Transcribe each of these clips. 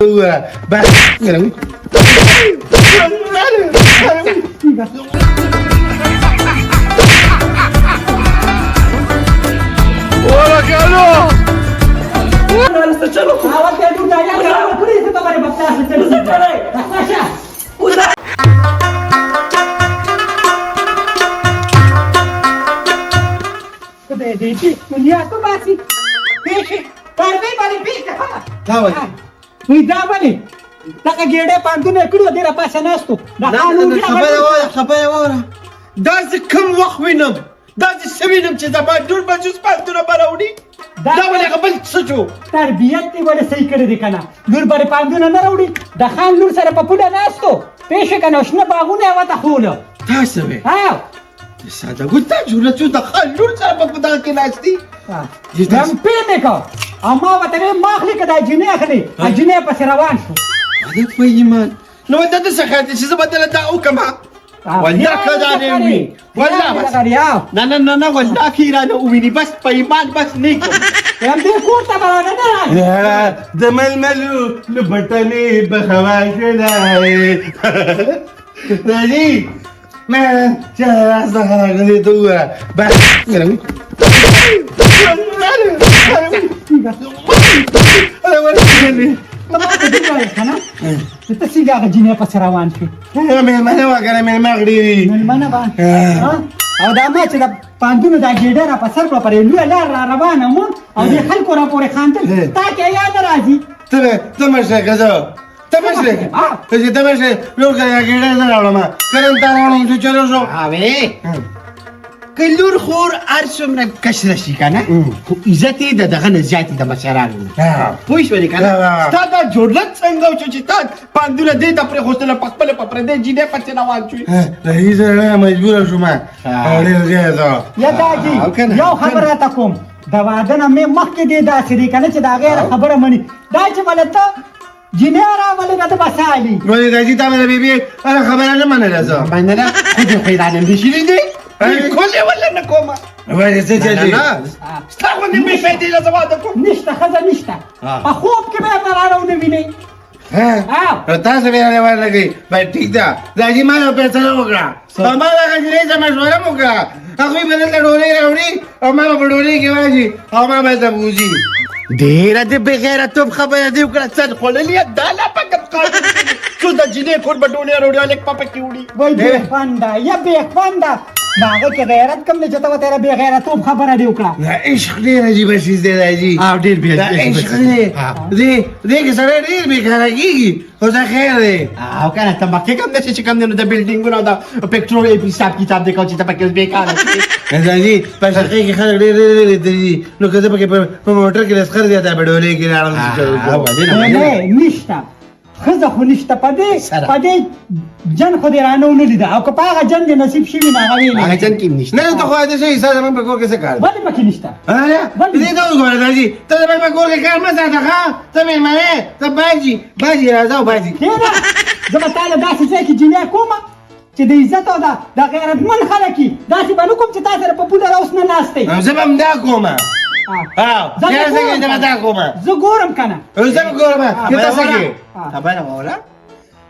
هو بس ورا قالوا دنیا تو باسی پیشی پردی بالی پیش دا وای وی دا بالی لکه ګېډې پاندونه کړو دې را پاسه ناستو خبره وره داسې کوم وخت وینم داسې څه وینم چې زما ډول بچوس پاندونه به راوړي دا ولې هغه بل څه شو تربیت دې ولې صحیح کړی دی که نه لور به دې پاندونه نه راوړي د خان لور سره په پوله ناستو پیښې که نه شنه باغونه یې ورته ښووله تاسو وې او ساده ګوتا جوړه چې د خان لور سره په دغه کې ناستي هم پېمې که او ما ورته ویل ما اخلي که دا جینۍ اخلي جینۍ پسې روان شو هذا په ایمان نو دا د څه خیر دی چې زه به دله دا وکړم والله که دا دې وي والله بس نه والله که یې رانه وویني بس په ایمان بس نه کوم هم دې کور ته به رانه نه راځي د ململو له بټنې به هوا شولی راځي ما چې څنګه راغلی ته ووایه بس ته څنګه هغه جینۍ پسې روان شوې مېلمانه وه که نه مېلمه غړي مېلمانه به او دا ما چې د پاندونو دا ګېډه را په سر کړه پرې لویه لار را روانه وم او دې خلکو را پورې خاندل تا کې یاد راځي ته مشره که زه ته مشره چې ته مشره لور که دا ګېډه زه راوړم کرم تا راوړم چې چلو شو اوې که لور خور هر څومره کشره شي که نه خو عزت یې د دغه نه زیات د مشرانو پوه شولې که نه ستا دا جرأت څنګه وشو چې تا پاندونه دې ته پرېښودله په خپله په پردۍ جینۍ پسې روان شوې رئیس نه مجبوره شوم ډېر زیاته یا داجي یو خبره راته کوم د واده نه مې مخکې دې داسې دی که نه چې د هغې خبره مني دا چې بله ته جینۍ راولې نه ته به سالي ولې داجي تا مې د بیبي هره خبره نه منله زه منله خو دې خو یې رانه نشي دی کولې ولا نه کومه ولې څه چې ستا غوندې مې فایدې له زه واده کوم نشته ښځه نشته په خوب کې به یې ته راونه وینئ تاسو بیا ورلګئ بس ټیک ده داجي ما یو فیصله وکړه په ما دغه نجلۍ سره مشوره مو وکړه هغوی به دلته ډوډۍ راوړي او ما به په ډوډۍ کې واچي او ما به ته بوځي ډېره د بېغیرتوب خبره دې وکړه څه خوړلې دا لا پکې څو د جینۍ کور به ډوډۍ راوړي هلک په پکې وړي وای بې خونده یا بې خونده د هغه کې غیرت کم دی چې ته ورته بې غیرتوب خبره دې وکړه عشق ډېر عجیبه شیز دی داجي او ډېر بې عشق دی دې کې سړی ډېر بېکاره کېږي خو دا خیر دی او که نه ته مخکې کوم داسې چې کوم دی نو د بلډینګونو او د پټرول حساب کتاب دی کوم چې ته پکې بېکاره شې داجي په شرقي کې خلک ډېر دي نو که زه پکې په موټر کې د سخر زیاته په ډولۍ کې راړم نه نشته ښځه خو نشته په دې جن خو دې رانه ونه لیده او که په هغه جن دې نصیب شوي نه هغه ویلې هغه جن کې نشته نه ته خو دې شي حساب زموږ په کور کې څه کار ولې پکې نشته دې ته وګوره داجي ته زموږ په کور کې کار مه ساته ښه ته مېلمانه ته باجي راځه او باجي کېنه زه به تا له داسې ځای کې جینۍ کومه چې د عزت او د غیرتمند خلک یي داسې به نه کوم چې تا سره په پوله اوس نه ناست دی زه به همدا کومه زه ګورم که نه زه به ګورم که ته څه کوې خبره واوره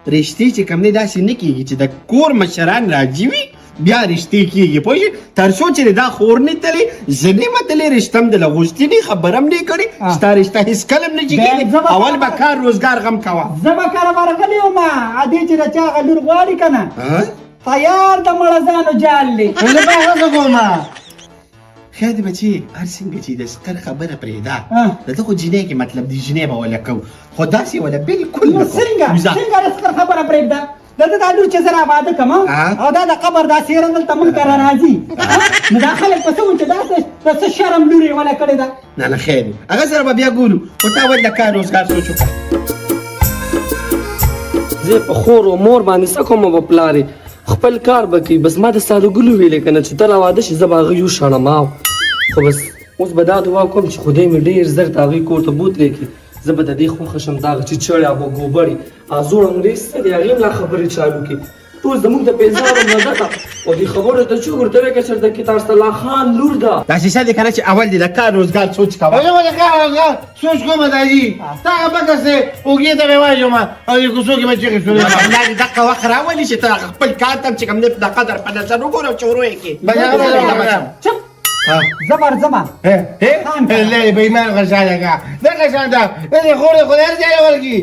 رښتې چې کوم دی داسې نه کېږي چې د کور مشران راځي وي بیا رښتې کېږي پوه شې تر څو چې دا خور نه تلې زه نه یم تلې رشته هم دله غوښتې نه خبره هم نه یې کړې ستا رشته هېڅ کله هم نه چې کېږي اول به کار روزګار غم کوه زه به کله ورغلی یم ادې چې د چا هغه لور غواړي که نه تیار د مړزانو جال دی زه به هغه کومه خیر دی بچي هر څنګه چې د ستر خبره پرېږده د دغو جینۍ کې مطلب د جینۍ به وله کوو خو داسې وله بلکل نه څنګه د ستر خبره پرېږده د ده دا لور چې زه راواده کړم او دا د قبر دا څېره دلته موږ ته راراځي نو دا خلک به څه وایي چې دا څه شرم لور یې وله کړې ده نه خیر دی هغه سره به بیا ګورو خو تا ولې د کار روزګار سوچ وکړه زه په خور او مور باندې څه کومه به پلارې خپل کار به کوي بس ما د ساده ګلو ویلې که نه چې ته راواده شي زه به هغه یو شړم خو بس اوس به دا دعا کوم چې خدای مې ډېر زر د هغوی کور ته بوتلی کړي زه به د دې خوښه شم دغه چې چړې او به ګوبرې زوړ انګریز څه دی هغې هم لا خبرې چالو کړي ټول زموږ د پیزارو مزه ده او دې خبرو ته چې ورته وایي که چېرته کتاب الله خان لور ده دا شیشه دې کنه چې اول دې د کار روزګار سوچ کوه Oye, voy a dejar, sus como de allí. Está para que se, o que te me vaya más. Oye, que que me cheques. دا دغه وخت راولي چې ته خپل کار ته چې کوم نه د قدر په نظر وګوره او شروع یې کړې چپ زبر زما اللي بيمان غشان acá. ده غشان ده. ده خوري خوري ارجع ورقي.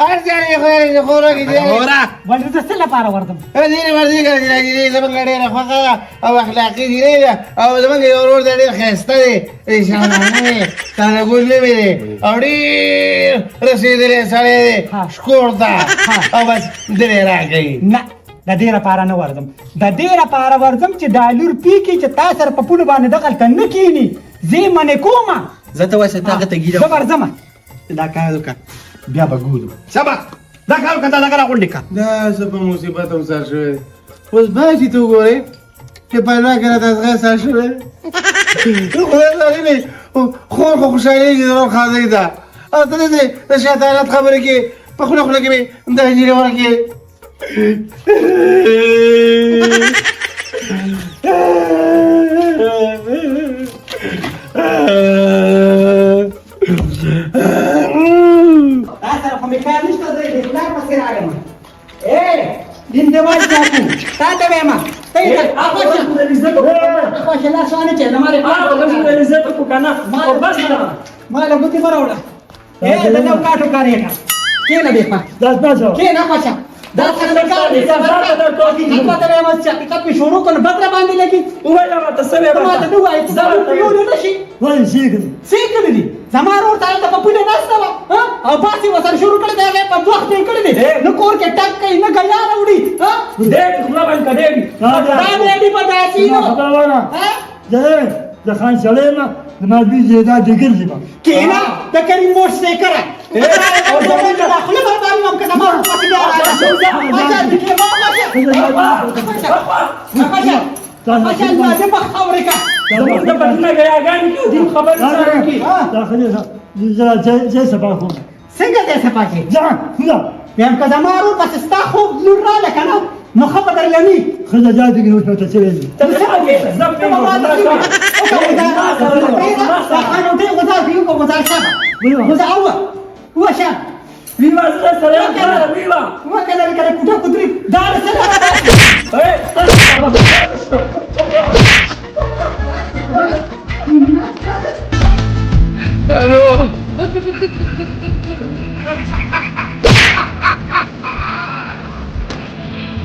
ارجع يا خوري دي. اورا ولې زه څه لپاره وردم دې ورځي کې دې زمونږ ډېره خوښه او اخلاقي دي او زمونږ یو ورور دی ډېر ښایسته دی انشاءالله تاله ګل نه وي او ډېر رسېدلی سړی دی شکور ته او بس درې راکوي نه د دې لپاره نه وردم د دې لپاره ورځم چې دا لور پیکي چې تا سره په پولو باندې دغلته نه کښېني زه یې منې کومه زه ته وایسه ته هغه ته ګیره زه ورځمه دا کار وکړه بیا به ګورو سبا دا کار وکړه دا دغه راغونډې کړه دا څه په مصیبت هم سر شوی دی اوس باید چې ته وګورې چې پیدا کړه تا زغی سر شوی دی خدای سړی دی خور خو خوشحالېږي د روغ خاځۍ ته او ته دې د شیطانت خبرې کې په خوله خوله کې مې دا جیرې ورکې تا سره خو مې کار نشته دی د پلار پسې راغلم دین دیوال چاکو تا ته وایم خوښه لاس وانه چې زماره ما له ګوتې مه راوړه د نو کاټو کارې کا کېنه بې پا کېنه خوښه دا څنګه کار دی ما ته وایم چې حقیقت مې شروع کړ بدره باندې لګي ما ته نه وایي چې زما یو نه شي څه کړی دي زما ورور ته هلته په پوله ناسته وه او باسې ورسره شروع کړی دی هغې په دوه وخت یې کړی دی نه کور کې ټک کوي نه ګیا راوړي دا ډېډي په داسې د خان سلیمه د مادوی زیاده دیگر زیبا کېنه د کریم موش دی کړه خوله برباري وم که زما ورور پسې بیا راځه په خاورې کا زه سبا کوم څنګه دی سپا کې ځه بیا که زما ورور پسې ستا خوب لور راله که نه نو ښه به درلمي ښځه جاتې کې اوس ورته څه ویلي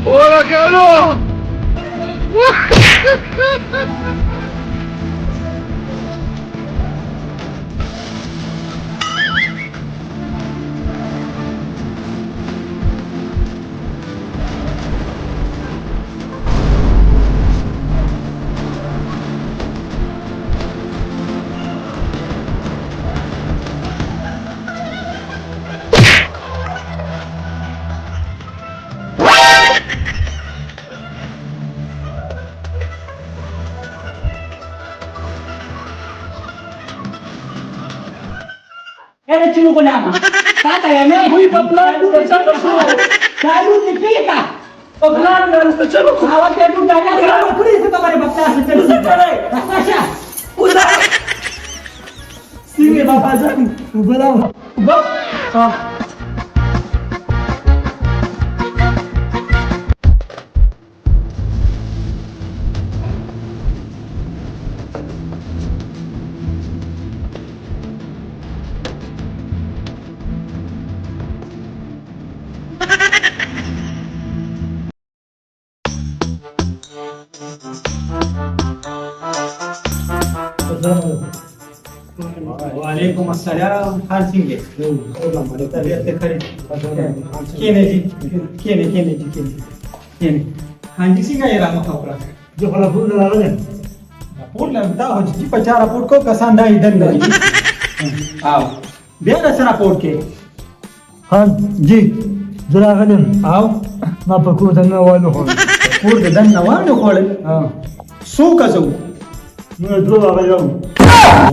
¡Hola, cabrón! Eres chino gulama. Tata ya me voy para plan de chano. Salud ni pita. O plan de nuestro chano. Ahora te tú ya ya no crees que तुम्हारे बच्चा से चल सकता है. Sasha. Uda. Sigue बाबा जान. उबला वालेकुम अस्सलाम खान सिंह तबीयत खरी केने जी केने हाँ जी सिंह ये राम खापरा जो फला फूल लगा ले पोट लगता हो जी पचारा पोट को कसांडा इधर नहीं आओ बेरा सरा पोट के खान जी जरा गलम आओ ما پکو دنه والو خو पोट के दन नवानो खोले ها सो कसो نو درو هغه یو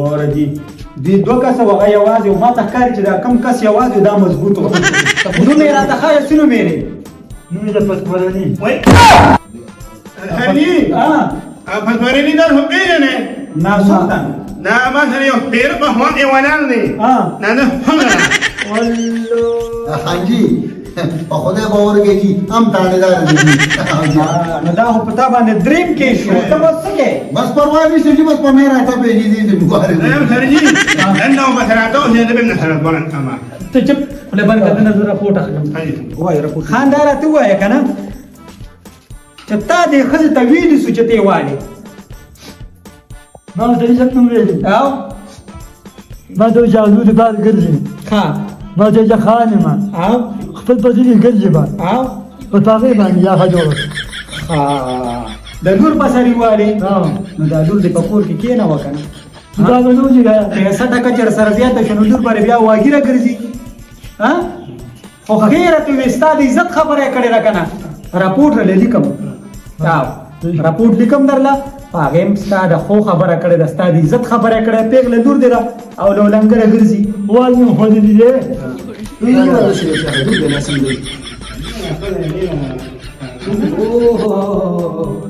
और जी دې دوه کسه وغه یوازې ما ته ښکاري چې دا کم کس یوازې دا مضبوط و نو مې راته ښایي سونو مېرې نوم یې د پسپرني وای هرني پسپرني در هم پیژنې نه سلطان دا ما سره یو پیر په هون ایوانان دی نه نه حاجی په خدای باور کوي هم تاړهدار دي نو دا خو په تا باندې دریم کې شو ته بس څه بس پروا نشته چې بس په مې راته پیږي دي ګوره نه هرني انه بسراتو چې د بن سره ورن اما ته چپ له باندې کتنه زره فوټه وای رپورټ خاندار ته وای کنه چې تا دې خزه ته ویلی سو چې ته وایې ما د عزت نوم ویلي او ما د جادو د بار ګرځي ها ما د ځخانه ما او خپل په دې ګرځي با او په تاغه باندې یا حجور ها د نور بسری والی ها نو دا لور دې په کور کې کېنه وکنه دا نو چې پیسې ټکه چر سره زیاته شنو لور پر بیا واګیره ګرځي ها خو خیره ته وستا د عزت خبره کړې را کنه راپورټ لیکم دا راپورټ لیکم درلا هغه هم ستا د خو خبره کړې د ستا د عزت خبره کړې پیغله لور دی را او لولنګره ګرځي وایي خو دې دې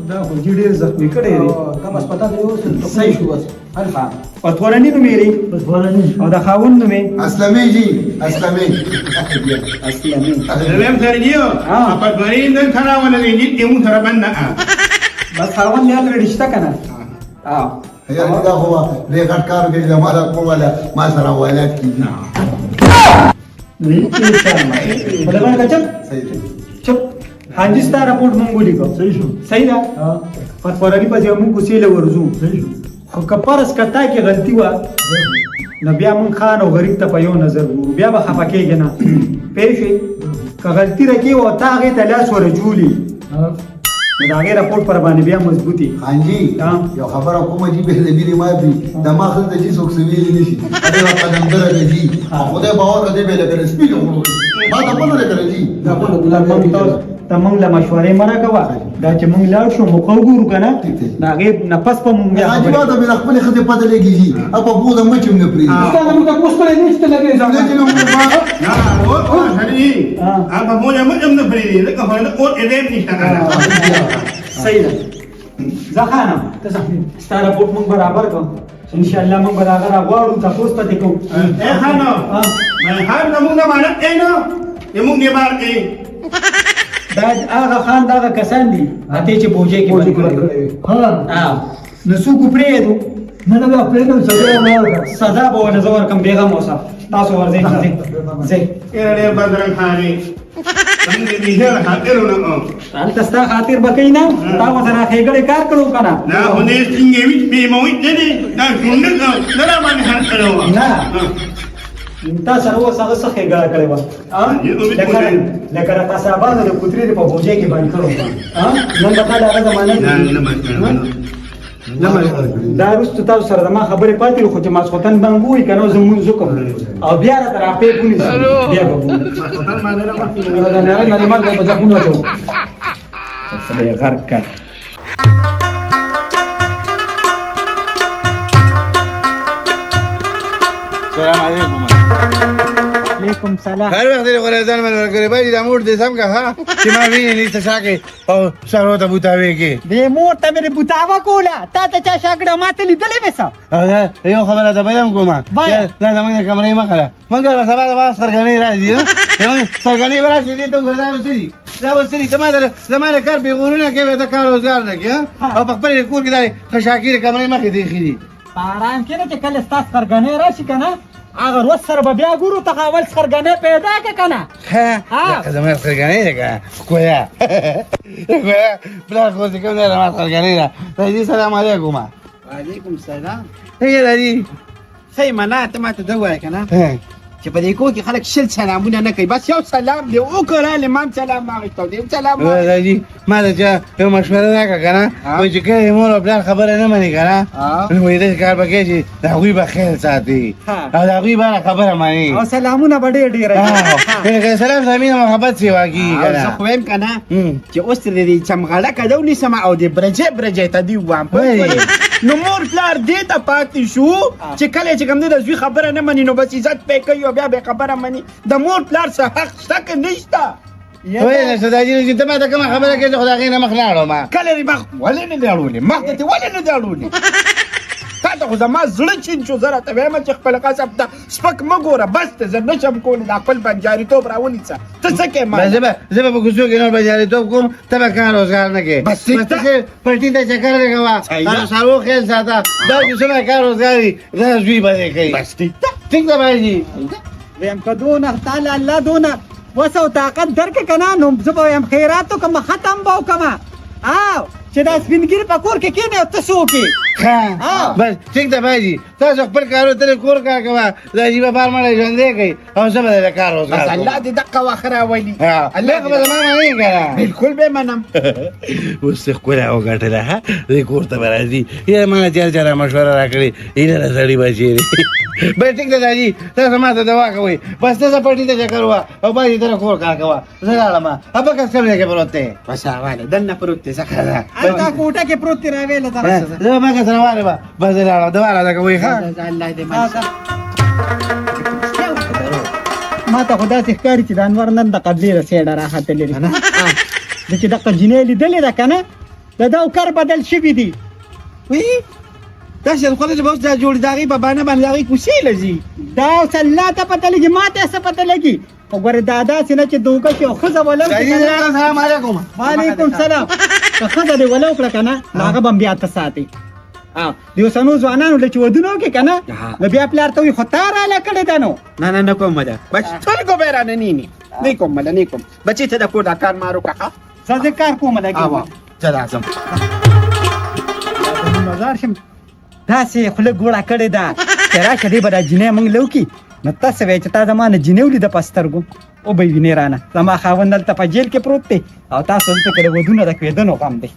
دا خو ډېر زخمي کړی دی کوم هسپتال دی اوس صحیح شو بس الفا پتورنی نو میری پسپرني او دا خاون نو می اسلامي جی اسلامي اسلامي زلم هرني پسپرني نن خنا ولا دي دې مو سره بن بس خاون نه لري رشتہ کنه یعنی دا هو ریکارډ کار کوي دا ما کومه ما سره ولایت کیږي بلبل کچم چپ حاجی ستا رپورټ مونږ ولیکو صحیح شو صحیح ده ها پتورنی په ځای مونږ کوسیله ورزو صحیح شو خو کپارس کتا کې غلطي و نو بیا مونږ خان او غریب ته په یو نظر ګورو بیا به خفه کېږي نه پېښې که غلطي رکې او تا هغې ته لاس ورجولي ها نو د هغې رپورټ پر باندې بیا مضبوطي خانجی یو خبره کومه جی به دې ما بي دا ما خل ته چې څوک سویل نشي دا قدم درته جی خدای باور دې به لګل سپیډ وګورو ما ته په لګل جی دا په ته مونږ له مشورې مره کوه دا چې مونږ لاړ شو موږ وګورو که نه د هغې نه پس به مونږ بیا حاجی ما ته به خپل خدای پته لګي جی اپا بوده مچم نه پری ستا نه موږ تپوس کړی دی چې ته لګې ځه نه او هرني اما مو نه مجم نه پری لکه هو نه اور ادم نشته صحیح ده ځه خانم ته ځه ستا رپورټ مونږ برابر کړو انشاءالله مونږ به د هغه راغواړو تپوس پتې کوو اے خانو مې هر نمونه مانه اینو یمو نه بار ای دا هغه خان دا هغه کسان دي اته چې بوجه کې ها نو څوک پرېږدو نه نه پرېږدم سزا نه ورکړه سزا به ونه زه ورکړم بېغم اوسه تاسو ورځئ ځئ ډېر بدرنګ خاني څنګه دې هر خاطرونه هلته ستا خاطر به کوي نه تا ورسره ښېګړې کار کړو که نه نه خو دې څنګه وي بې موي نه دي دا څنګه نه را باندې حل کړو نه تا سره اوس هغه څه ښېګړه کړې وه لکه راته صاحبانو د کوترې دې په بوجۍ کې بند کړو نن به تا د هغه زمانه دا وروسته تاسو سره د ما خبرې پاتې وي خو چې ماسخوتن بند ووایي که نه زه لمونځ وکړم او بیا راته راپې ونیسي بیا به ووایي نریمال به زخمونه اچوو څه به یې غرق کړ السلام علیکم علیکم سلام هر وخت دې غره ځان مې ورکړې باید دا موږ دې سم کا ها چې ما ویني نه څه شاکه او سره ته بوتاوي کې دې مور ته مې بوتاوا کوله تا ته چا شاګړه ماته لیدلې مې څه یو خبره ته بیان کوم دا زمونږ کمرې ما کړه موږ سبا د واس سرګنې راځي سرګنې راځي دې ته غوډا وسري دا وسري زمانه کار به غورونه کې دا کار روزګار نه کې او په خپل کور کې دا خشاکیر کمرې ما کې دی خېدي پاران کې نه چې کله ستاسو سرګنې راشي که نه هغه روز سره به بیا ګورو ته اول سرګنې پیدا که که نه ها زمانه سرګنې ده که کویا بلا خو دې کوم نه زمانه سرګنې ده دې سلام علیکم وعلیکم السلام هي لري خی منه ته ما ته دا ووایه که نه چې په دې کور کې خلک شل سلامونه نه کوي بس یو سلام دی وکړه لمام سلام ما وایي دې سلام راځي ما ته یو مشوره راکړه که نه وایي چې کله مور او پلار خبره نه مني که نه نو وایي داسې کار به کوي چې د هغوی به خیر ساتي او د هغوی به خبره مني او سلامونه به ډېر ډېر که سلام سمینه محبت سیوا کېږي که زه نه خو وایم که نه چې اوس ترې دې چمغړکه ده ونیسم او د برجې ته دې ووایم نو مور پلار دې ته پاتې شو چې کله چې کوم دی د زوی خبره نه مني نو بس عزت پې کوي او بیا به خبره مني د مور پلار څه حق شته که نشته وای نه سداجي چې ته ما ته کومه خبره کوي خو دا غي نه مخ لاړو ما کله لري مخ ولې نه دی اړولې مخ ته ولې نه دی اړولې تا ته خو زما زړه چین شو زه راته وایم چې خپل قصب ته سپک مه ګوره بس ته زه نشم کولی دا خپل بنجاریتوب راونیسه ته څه کوې ما زه به په کوڅو کې نور بجاریتوب کوم ته به کار روزګار نه کوې بس ټیک ده. ته پټي ته چکر دی کوه صحیح ده. سارو خیال ساته دا چې څومره کار روزګار وي دا زوی به دې کوي بس ټیک ده ټیک ده بایجي ویم که دونه تعالی الله دونه وس او طاقت درکې که نه نو زه به وایم خیرات وکړم ختم به وکړم او چې دا سپینګیر په کور کې کښېنې او ته څه وکړې ها بس ټیک ده بایجي تاسو خپل کارو ته کور کار کوه دا عجیبه بار مړی ژوندی کوي او زه به درته کار بس روزګار الله کوم دې دقه واخه راولي الله خو به زما منې که نه بالکل به منم اوس څه ښکلی وګټله ها دې کور ته به راځي یا ما نه چار چاره مشوره راکړې هیله د سړي بچی دی بس ټیک ده داجي تاسو ما ته دوا کوئ بس ته پټي ته چکر وه او باجي ته کور کار کوه زه لاړم ابا کس کوم ځای کې پروت دی بس حواله دنه پروت دی څه هلته کوټه کې پروت دی راویله ځه زه به کس روانه به بس زه لاړم دوا راته کوئ ښه الله دې مني ما ته خو داسې ښکاري چې د انور نن د قبلې د سیډه راختلې دي د چې دغه جینۍ لیدلې ده که نه د ده اوکر بدل شوي دي وی دا چې خو دې به اوس دا جوړ داغي په باندې باندې داغي کوڅې لځي دا اوس الله ته پته لګي ما ته څه پته لګي خو ګورې دا داسې نه چې دوکه کې ښځه ولو داجي زه لاړم سلام علیکم وعلیکم سلام که ښځه دې ولو کړه که نه نو هغه به هم بیا ته ساتي د اوسنو ځوانانو له چې ودونه وکړي که نه نو بیا پلار ته وایي خو تا راله کړې ده نو نه نه کوم ده بس ټول کو به رانه نینی نه کوم نه کوم بچی ته د کور دا کار مارو کاکا زه کار کوم او لګي چل اعظم مزار شم داسې خوله ګوړه کړې ده چې راشه دې به دا جینۍ موږ لوکي نو تاسې وایئ چې تا زما نه جینۍ ولیده په سترګو او به یې وینې رانه زما خاوند دلته په جیل کې پروت دی او تاسو دلته کې د ودونه د کېدنو غم دی